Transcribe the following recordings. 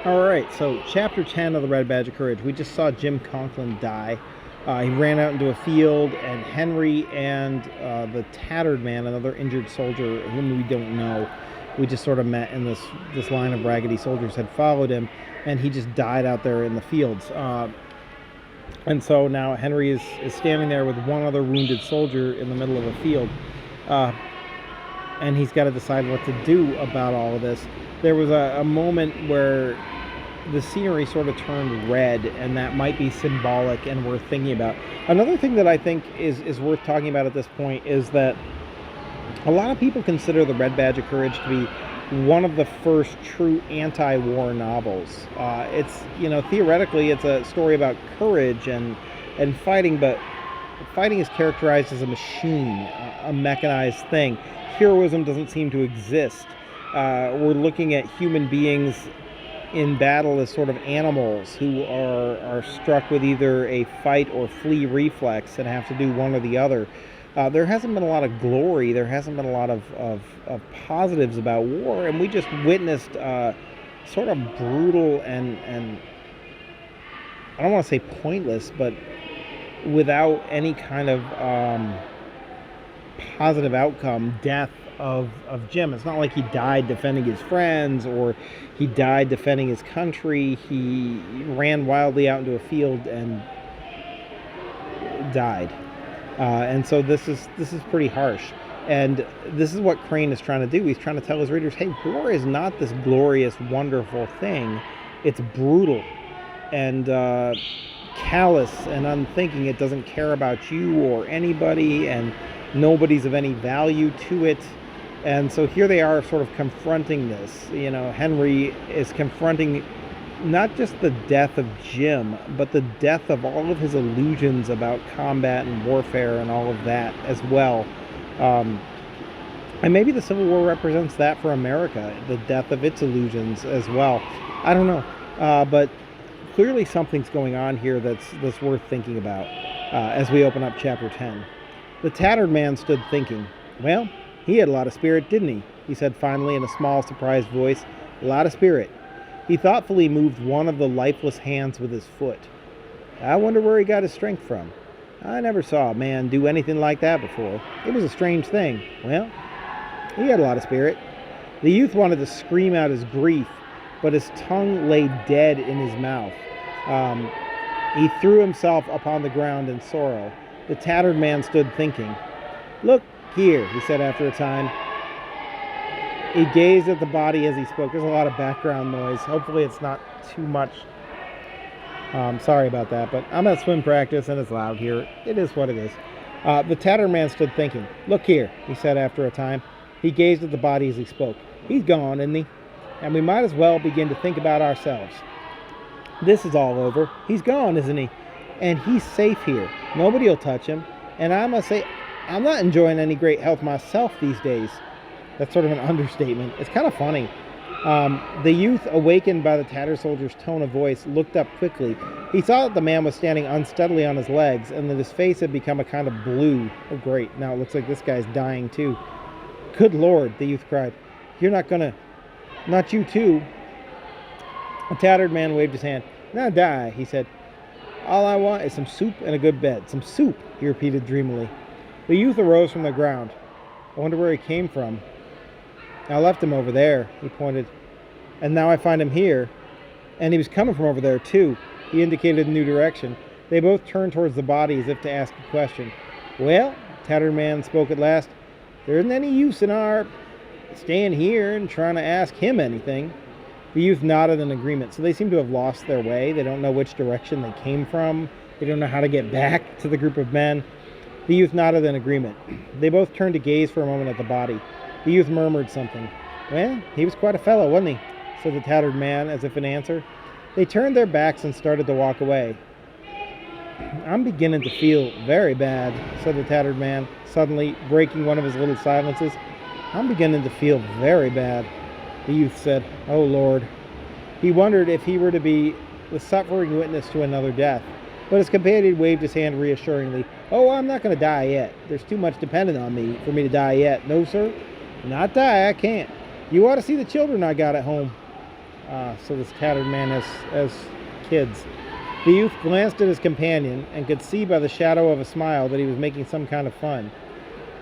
All right, so chapter 10 of the Red Badge of Courage. We just saw Jim Conklin die. He ran out into a field, and Henry and the tattered man, another injured soldier whom we don't know, we just sort of met in this line of raggedy soldiers, had followed him, and he just died out there in the fields. And so now Henry is standing there with one other wounded soldier in the middle of a field. And he's got to decide what to do about all of this. There was a moment where the scenery sort of turned red, and that might be symbolic and worth thinking about. Another thing that I think is worth talking about at this point is that a lot of people consider the Red Badge of Courage to be one of the first true anti-war novels. Theoretically, it's a story about courage and fighting, but fighting is characterized as a machine, a mechanized thing. Heroism doesn't seem to exist. We're looking at human beings in battle as sort of animals who are struck with either a fight or flee reflex and have to do one or the other. There hasn't been a lot of glory. There hasn't been a lot of positives about war, and we just witnessed sort of brutal and I don't want to say pointless, but without any kind of positive outcome, death of Jim. It's not like he died defending his friends or he died defending his country. He ran wildly out into a field and died. And so this is pretty harsh. And this is what Crane is trying to do. He's trying to tell his readers, hey, war is not this glorious, wonderful thing. It's brutal and callous and unthinking. It doesn't care about you or anybody, and nobody's of any value to it. And so here they are sort of confronting this. Henry is confronting not just the death of Jim, but the death of all of his illusions about combat and warfare and all of that as well. And maybe the Civil War represents that for America, the death of its illusions as well. I don't know. But clearly something's going on here that's worth thinking about as we open up chapter 10. The tattered man stood thinking. Well, he had a lot of spirit, didn't he? He said finally in a small, surprised voice. A lot of spirit. He thoughtfully moved one of the lifeless hands with his foot. I wonder where he got his strength from. I never saw a man do anything like that before. It was a strange thing. Well, he had a lot of spirit. The youth wanted to scream out his grief, but his tongue lay dead in his mouth. He threw himself upon the ground in sorrow. The tattered man stood thinking. Look here, he said after a time. He gazed at the body as he spoke. There's a lot of background noise. Hopefully it's not too much. Sorry about that, but I'm at swim practice and it's loud here. It is what it is. The tattered man stood thinking. Look here, he said after a time. He gazed at the body as he spoke. He's gone, isn't he? And we might as well begin to think about ourselves. This is all over. He's gone, isn't he? And he's safe here. Nobody will touch him. And I must say, I'm not enjoying any great health myself these days. That's sort of an understatement. It's kind of funny. The youth, awakened by the tattered soldier's tone of voice, looked up quickly. He saw that the man was standing unsteadily on his legs, and that his face had become a kind of blue. Oh, great. Now it looks like this guy's dying, too. Good Lord, the youth cried. You're not gonna... Not you, too. The tattered man waved his hand. Not die, he said. All I want is some soup and a good bed. Some soup, he repeated dreamily. The youth arose from the ground. I wonder where he came from. I left him over there, he pointed. And now I find him here. And he was coming from over there, too. He indicated a new direction. They both turned towards the body as if to ask a question. Well, the tattered man spoke at last. There isn't any use in our staying here and trying to ask him anything. The youth nodded in agreement. So they seem to have lost their way. They don't know which direction they came from. They don't know how to get back to the group of men. The youth nodded in agreement. They both turned to gaze for a moment at the body. The youth murmured something. Well, he was quite a fellow, wasn't he? Said the tattered man, as if in answer. They turned their backs and started to walk away. I'm beginning to feel very bad, said the tattered man, suddenly breaking one of his little silences. I'm beginning to feel very bad, the youth said. Oh, Lord. He wondered if he were to be the suffering witness to another death. But his companion waved his hand reassuringly. Oh, I'm not going to die yet. There's too much dependent on me for me to die yet. No, sir. Not die, I can't. You ought to see the children I got at home. So this tattered man has kids. The youth glanced at his companion and could see by the shadow of a smile that he was making some kind of fun.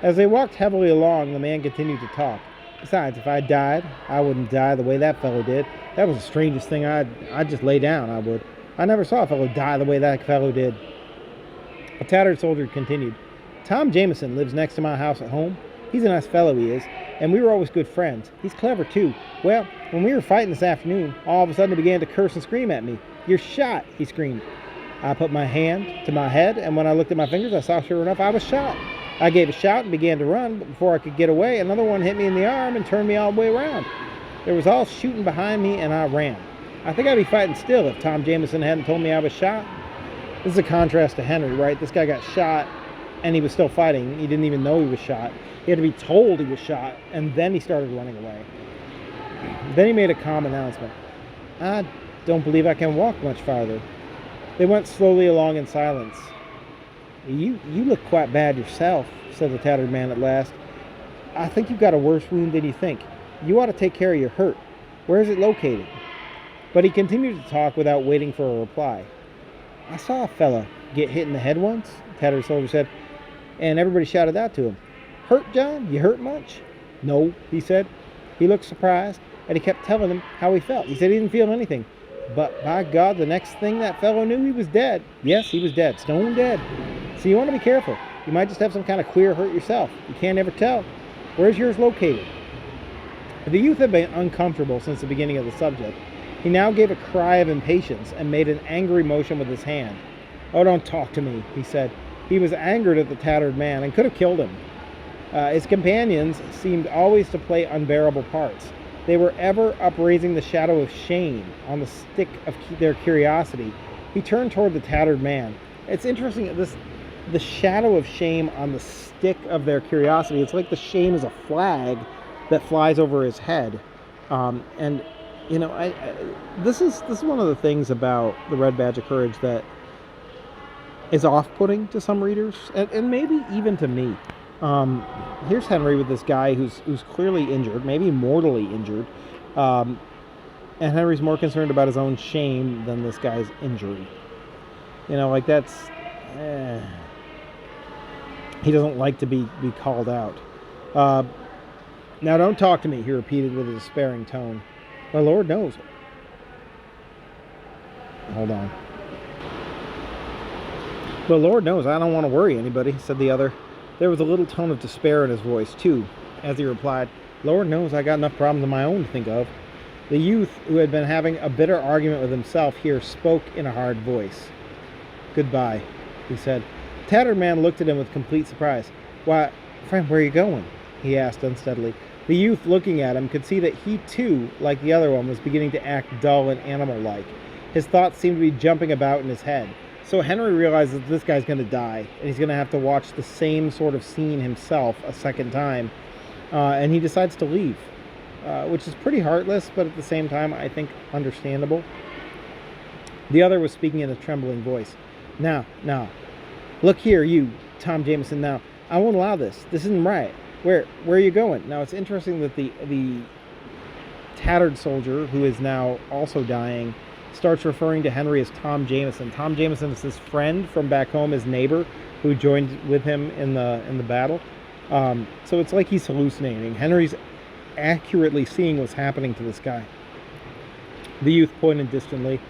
As they walked heavily along, the man continued to talk. Besides, if I died, I wouldn't die the way that fellow did. That was the strangest thing. I'd just lay down, I would. I never saw a fellow die the way that fellow did. A tattered soldier continued. Tom Jameson lives next to my house at home. He's a nice fellow, he is, and we were always good friends. He's clever, too. Well, when we were fighting this afternoon, all of a sudden he began to curse and scream at me. You're shot, he screamed. I put my hand to my head, and when I looked at my fingers, I saw sure enough I was shot. I gave a shout and began to run, but before I could get away, another one hit me in the arm and turned me all the way around. There was all shooting behind me, and I ran. I think I'd be fighting still if Tom Jameson hadn't told me I was shot. This is a contrast to Henry, right? This guy got shot, and he was still fighting. He didn't even know he was shot. He had to be told he was shot, and then he started running away. Then he made a calm announcement. I don't believe I can walk much farther. They went slowly along in silence. You look quite bad yourself, said the tattered man at last. I think you've got a worse wound than you think. You ought to take care of your hurt. Where is it located? But he continued to talk without waiting for a reply. I saw a fella get hit in the head once, the tattered soldier said, and everybody shouted out to him. Hurt, John? You hurt much? No, he said. He looked surprised, and he kept telling him how he felt. He said he didn't feel anything. But by God, the next thing that fellow knew, he was dead. Yes, he was dead, stone dead. So you want to be careful. You might just have some kind of queer hurt yourself. You can't ever tell. Where's yours located? The youth had been uncomfortable since the beginning of the subject. He now gave a cry of impatience and made an angry motion with his hand. Oh, don't talk to me, he said. He was angered at the tattered man and could have killed him. His companions seemed always to play unbearable parts. They were ever upraising the shadow of shame on the stick of their curiosity. He turned toward the tattered man. It's interesting, the shadow of shame on the stick of their curiosity. It's like the shame is a flag that flies over his head. And you know, this is one of the things about the Red Badge of Courage that is off-putting to some readers, and maybe even to me. Here's Henry with this guy who's clearly injured, maybe mortally injured, and Henry's more concerned about his own shame than this guy's injury. You know, like that's he doesn't like to be called out. Now don't talk to me, he repeated with a despairing tone. My Lord knows. Hold on. Well, Lord knows, I don't want to worry anybody, said the other. There was a little tone of despair in his voice, too, as he replied, Lord knows I got enough problems of my own to think of. The youth, who had been having a bitter argument with himself here, spoke in a hard voice. Goodbye, he said. The tattered man looked at him with complete surprise. Why, friend, where are you going? He asked unsteadily. The youth, looking at him, could see that he, too, like the other one, was beginning to act dull and animal-like. His thoughts seemed to be jumping about in his head. So Henry realizes this guy's going to die, and he's going to have to watch the same sort of scene himself a second time, and he decides to leave, which is pretty heartless, but at the same time, I think, understandable. The other was speaking in a trembling voice. Now, look here, you, Tom Jameson, now, I won't allow this. This isn't right. Where are you going? Now, it's interesting that the tattered soldier, who is now also dying, starts referring to Henry as Tom Jameson. Tom Jameson is his friend from back home, his neighbor, who joined with him in the battle. So it's like he's hallucinating. Henry's accurately seeing what's happening to this guy. The youth pointed distantly.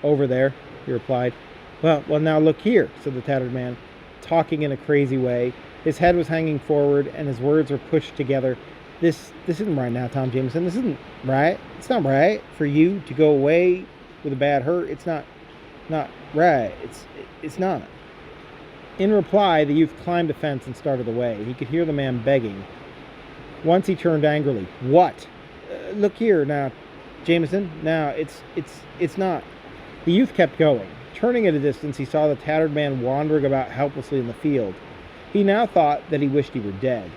Over there, he replied. Well, now look here, said the tattered man, talking in a crazy way. His head was hanging forward, and his words were pushed together. This isn't right now, Tom Jameson. This isn't right. It's not right for you to go away with a bad hurt. It's not right. It's not. In reply, the youth climbed a fence and started away. He could hear the man begging. Once he turned angrily. What? Look here now, Jameson. Now, it's not. The youth kept going. Turning at a distance, he saw the tattered man wandering about helplessly in the field. He now thought that he wished he were dead.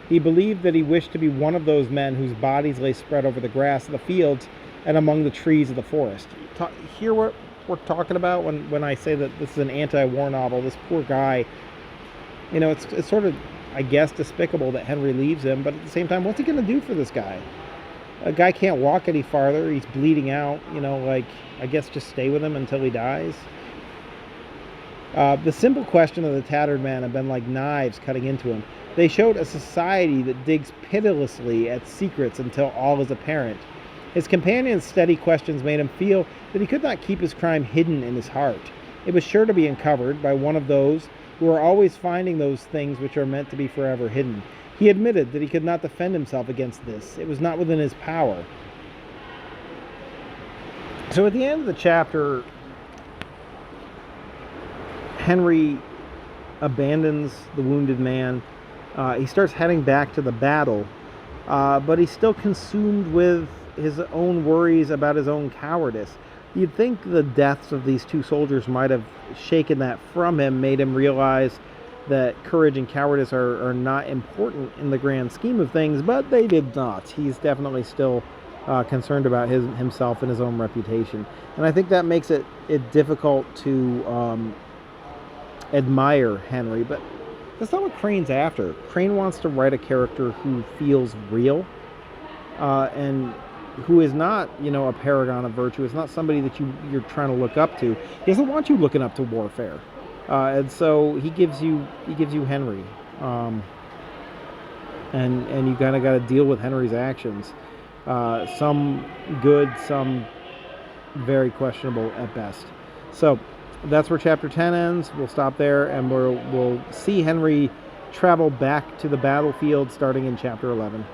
He believed that he wished to be one of those men whose bodies lay spread over the grass of the fields and among the trees of the forest. Hear what we're talking about when I say that this is an anti-war novel. This poor guy, you know, it's sort of, I guess, despicable that Henry leaves him, but at the same time, what's he going to do for this guy? A guy can't walk any farther. He's bleeding out. Like, I guess just stay with him until he dies. The simple question of the tattered man have been like knives cutting into him. They showed a society that digs pitilessly at secrets until all is apparent. His companion's steady questions made him feel that he could not keep his crime hidden in his heart. It was sure to be uncovered by one of those who are always finding those things which are meant to be forever hidden. He admitted that he could not defend himself against this. It was not within his power. So at the end of the chapter, Henry abandons the wounded man. He starts heading back to the battle, but he's still consumed with his own worries about his own cowardice. You'd think the deaths of these two soldiers might have shaken that from him, made him realize that courage and cowardice are not important in the grand scheme of things, but they did not. He's definitely still concerned about himself and his own reputation. And I think that makes it difficult to admire Henry, but that's not what Crane's after. Crane wants to write a character who feels real, and who is not, a paragon of virtue. It's not somebody that you're trying to look up to. He doesn't want you looking up to warfare, and so he gives you Henry, and you kind of got to deal with Henry's actions. Some good, some very questionable at best. So that's where chapter 10 ends. We'll stop there, and we'll see Henry travel back to the battlefield starting in chapter 11.